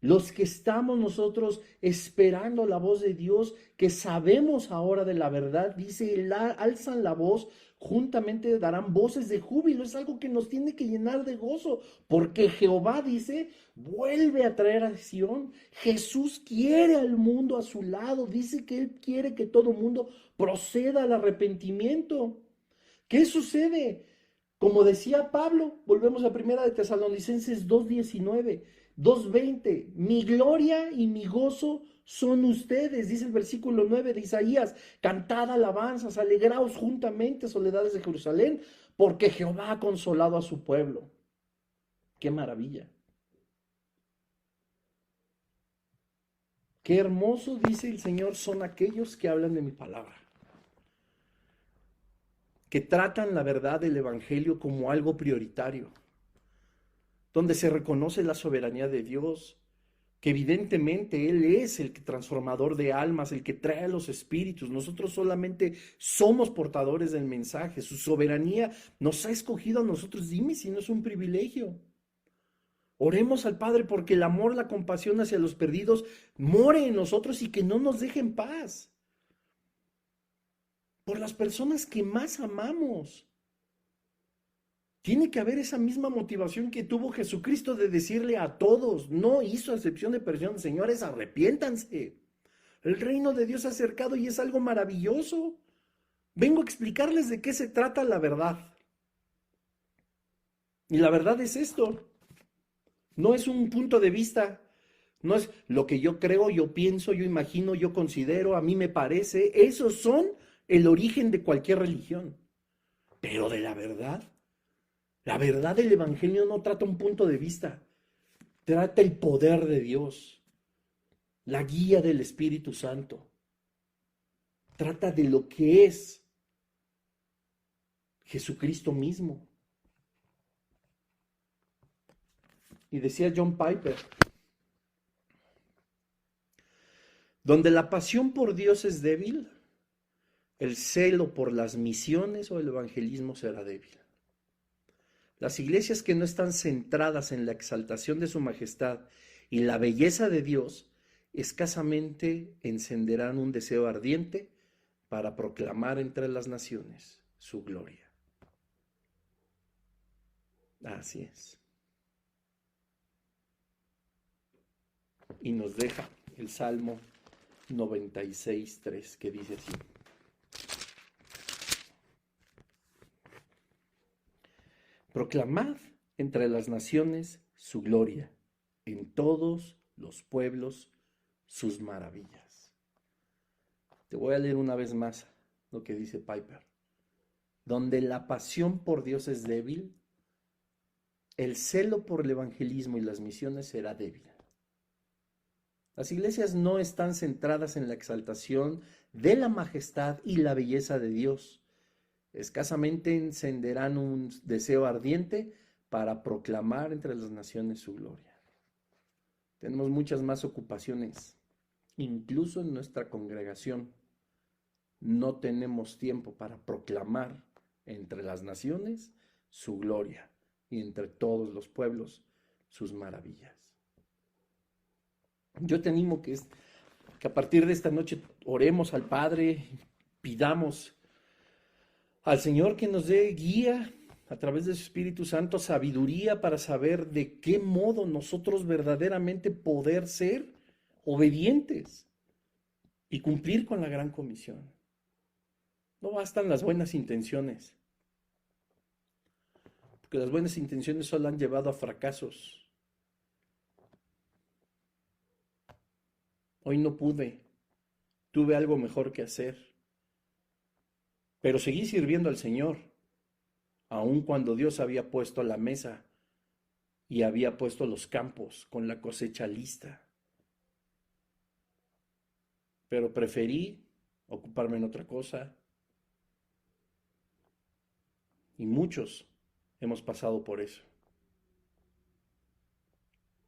los que estamos nosotros esperando la voz de Dios, que sabemos ahora de la verdad. Dice, alzan la voz, juntamente darán voces de júbilo. Es algo que nos tiene que llenar de gozo, porque Jehová, dice, vuelve a traer a Sión. Jesús quiere al mundo a su lado. Dice que Él quiere que todo mundo proceda al arrepentimiento. ¿Qué sucede? Como decía Pablo, volvemos a Primera de Tesalonicenses 2:19, 2:20, mi gloria y mi gozo son ustedes, dice el versículo 9 de Isaías, cantad alabanzas, alegraos juntamente, soledades de Jerusalén, porque Jehová ha consolado a su pueblo. ¡Qué maravilla! ¡Qué hermoso, dice el Señor, son aquellos que hablan de mi palabra! Que tratan la verdad del Evangelio como algo prioritario, donde se reconoce la soberanía de Dios, que evidentemente Él es el transformador de almas, el que trae a los espíritus. Nosotros solamente somos portadores del mensaje. Su soberanía nos ha escogido a nosotros. Dime si no es un privilegio. Oremos al Padre porque el amor, la compasión hacia los perdidos more en nosotros y que no nos deje en paz. Por las personas que más amamos. Tiene que haber esa misma motivación que tuvo Jesucristo de decirle a todos, no hizo acepción de personas, señores, arrepiéntanse. El reino de Dios se ha acercado y es algo maravilloso. Vengo a explicarles de qué se trata la verdad. Y la verdad es esto. No es un punto de vista, no es lo que yo creo, yo pienso, yo imagino, yo considero, a mí me parece. Esos son el origen de cualquier religión. Pero de la verdad del Evangelio no trata un punto de vista, trata el poder de Dios, la guía del Espíritu Santo, trata de lo que es Jesucristo mismo. Y decía John Piper, donde la pasión por Dios es débil, el celo por las misiones o el evangelismo será débil. Las iglesias que no están centradas en la exaltación de su majestad y la belleza de Dios, escasamente encenderán un deseo ardiente para proclamar entre las naciones su gloria. Así es. Y nos deja el Salmo 96:3, que dice así. Proclamad entre las naciones su gloria, en todos los pueblos sus maravillas. Te voy a leer una vez más lo que dice Piper. Donde la pasión por Dios es débil, el celo por el evangelismo y las misiones será débil. Las iglesias no están centradas en la exaltación de la majestad y la belleza de Dios. Escasamente encenderán un deseo ardiente para proclamar entre las naciones su gloria. Tenemos muchas más ocupaciones, incluso en nuestra congregación. No tenemos tiempo para proclamar entre las naciones su gloria y entre todos los pueblos sus maravillas. Yo te animo que a partir de esta noche oremos al Padre, pidamos al Señor que nos dé guía a través de su Espíritu Santo, sabiduría para saber de qué modo nosotros verdaderamente poder ser obedientes y cumplir con la gran comisión. No bastan las buenas intenciones, porque las buenas intenciones solo han llevado a fracasos. Hoy no pude, tuve algo mejor que hacer, pero seguí sirviendo al Señor, aun cuando Dios había puesto la mesa y había puesto los campos con la cosecha lista. Pero preferí ocuparme en otra cosa. Y muchos hemos pasado por eso.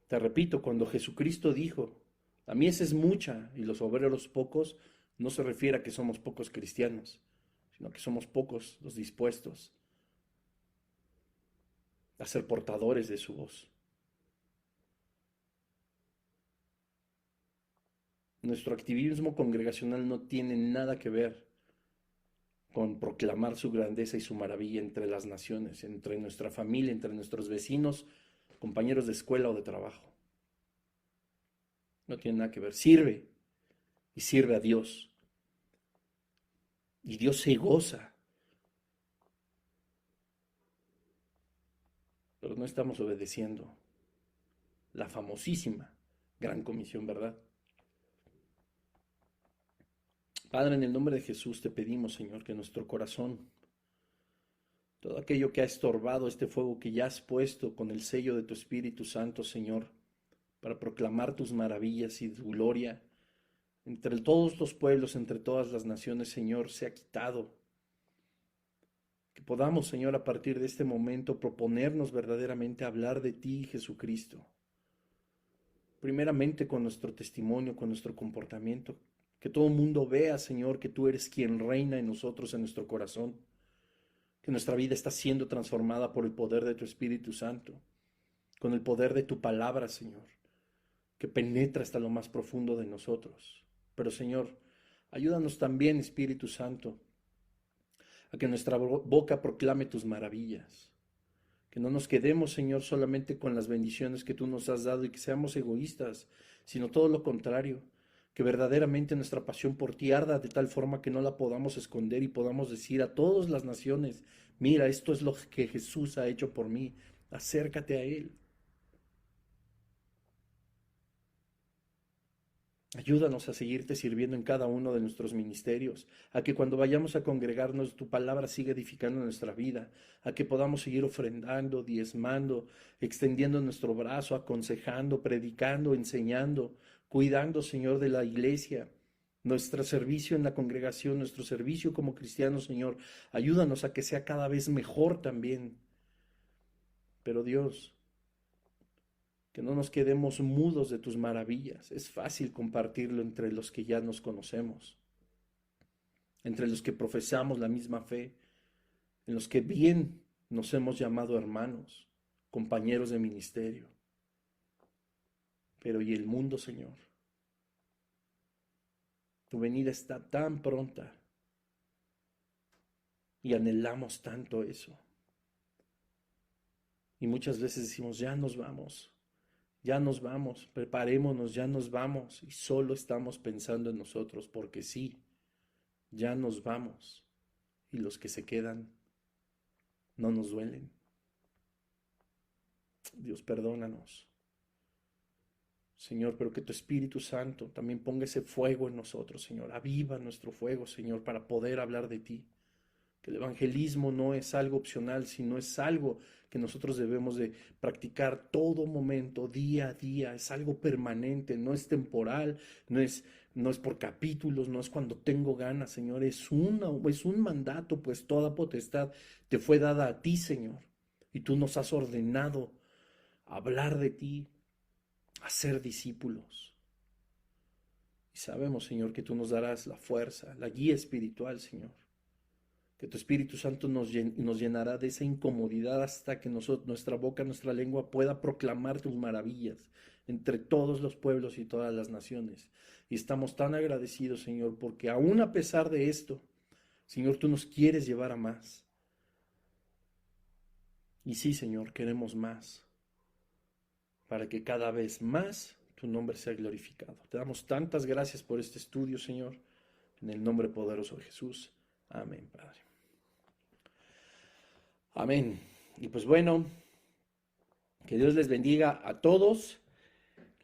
Te repito, cuando Jesucristo dijo, la mies es mucha y los obreros pocos, no se refiere a que somos pocos cristianos, sino que somos pocos los dispuestos a ser portadores de su voz. Nuestro activismo congregacional no tiene nada que ver con proclamar su grandeza y su maravilla entre las naciones, entre nuestra familia, entre nuestros vecinos, compañeros de escuela o de trabajo. No tiene nada que ver. Sirve y sirve a Dios. Y Dios se goza. Pero no estamos obedeciendo la famosísima Gran Comisión, ¿verdad? Padre, en el nombre de Jesús te pedimos, Señor, que nuestro corazón, todo aquello que ha estorbado este fuego que ya has puesto con el sello de tu Espíritu Santo, Señor, para proclamar tus maravillas y tu gloria, entre todos los pueblos, entre todas las naciones, Señor, se ha quitado. Que podamos, Señor, a partir de este momento proponernos verdaderamente hablar de ti, Jesucristo. Primeramente con nuestro testimonio, con nuestro comportamiento. Que todo el mundo vea, Señor, que tú eres quien reina en nosotros, en nuestro corazón. Que nuestra vida está siendo transformada por el poder de tu Espíritu Santo. Con el poder de tu palabra, Señor. Que penetra hasta lo más profundo de nosotros. Pero, Señor, ayúdanos también, Espíritu Santo, a que nuestra boca proclame tus maravillas. Que no nos quedemos, Señor, solamente con las bendiciones que tú nos has dado y que seamos egoístas, sino todo lo contrario. Que verdaderamente nuestra pasión por ti arda de tal forma que no la podamos esconder y podamos decir a todas las naciones, mira, esto es lo que Jesús ha hecho por mí, acércate a Él. Ayúdanos a seguirte sirviendo en cada uno de nuestros ministerios, a que cuando vayamos a congregarnos tu palabra siga edificando nuestra vida, a que podamos seguir ofrendando, diezmando, extendiendo nuestro brazo, aconsejando, predicando, enseñando, cuidando, Señor, de la iglesia, nuestro servicio en la congregación, nuestro servicio como cristianos, Señor. Ayúdanos a que sea cada vez mejor también. Pero Dios, que no nos quedemos mudos de tus maravillas. Es fácil compartirlo entre los que ya nos conocemos, entre los que profesamos la misma fe, en los que bien nos hemos llamado hermanos, compañeros de ministerio. Pero ¿y el mundo, Señor? Tu venida está tan pronta y anhelamos tanto eso. Y muchas veces decimos, ya nos vamos, preparémonos, ya nos vamos. Y solo estamos pensando en nosotros, porque sí, ya nos vamos. Y los que se quedan no nos duelen. Dios, perdónanos. Señor, pero que tu Espíritu Santo también ponga ese fuego en nosotros, Señor. Aviva nuestro fuego, Señor, para poder hablar de ti. Que el evangelismo no es algo opcional, sino es algo que nosotros debemos de practicar todo momento, día a día. Es algo permanente, no es temporal, no es por capítulos, no es cuando tengo ganas, Señor. Es un mandato, pues toda potestad te fue dada a ti, Señor. Y tú nos has ordenado hablar de ti, hacer discípulos. Y sabemos, Señor, que tú nos darás la fuerza, la guía espiritual, Señor. Que tu Espíritu Santo nos llenará de esa incomodidad hasta que nuestra boca, nuestra lengua pueda proclamar tus maravillas entre todos los pueblos y todas las naciones. Y estamos tan agradecidos, Señor, porque aún a pesar de esto, Señor, tú nos quieres llevar a más. Y sí, Señor, queremos más, para que cada vez más tu nombre sea glorificado. Te damos tantas gracias por este estudio, Señor, en el nombre poderoso de Jesús. Amén, Padre. Amén. Y pues bueno, que Dios les bendiga a todos.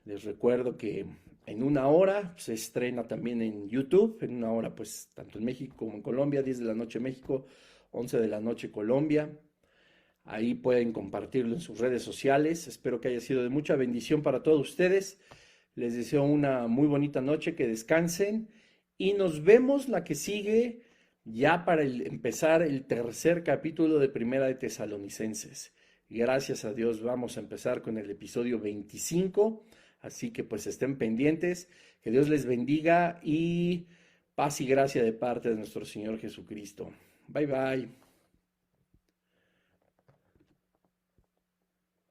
Les recuerdo que en una hora se estrena también en YouTube, en una hora pues tanto en México como en Colombia, 10 de la noche México, 11 de la noche Colombia. Ahí pueden compartirlo en sus redes sociales. Espero que haya sido de mucha bendición para todos ustedes. Les deseo una muy bonita noche, que descansen y nos vemos la que sigue ya para empezar el tercer capítulo de Primera de Tesalonicenses. Gracias a Dios vamos a empezar con el episodio 25, así que pues estén pendientes. Que Dios les bendiga y paz y gracia de parte de nuestro Señor Jesucristo. Bye bye.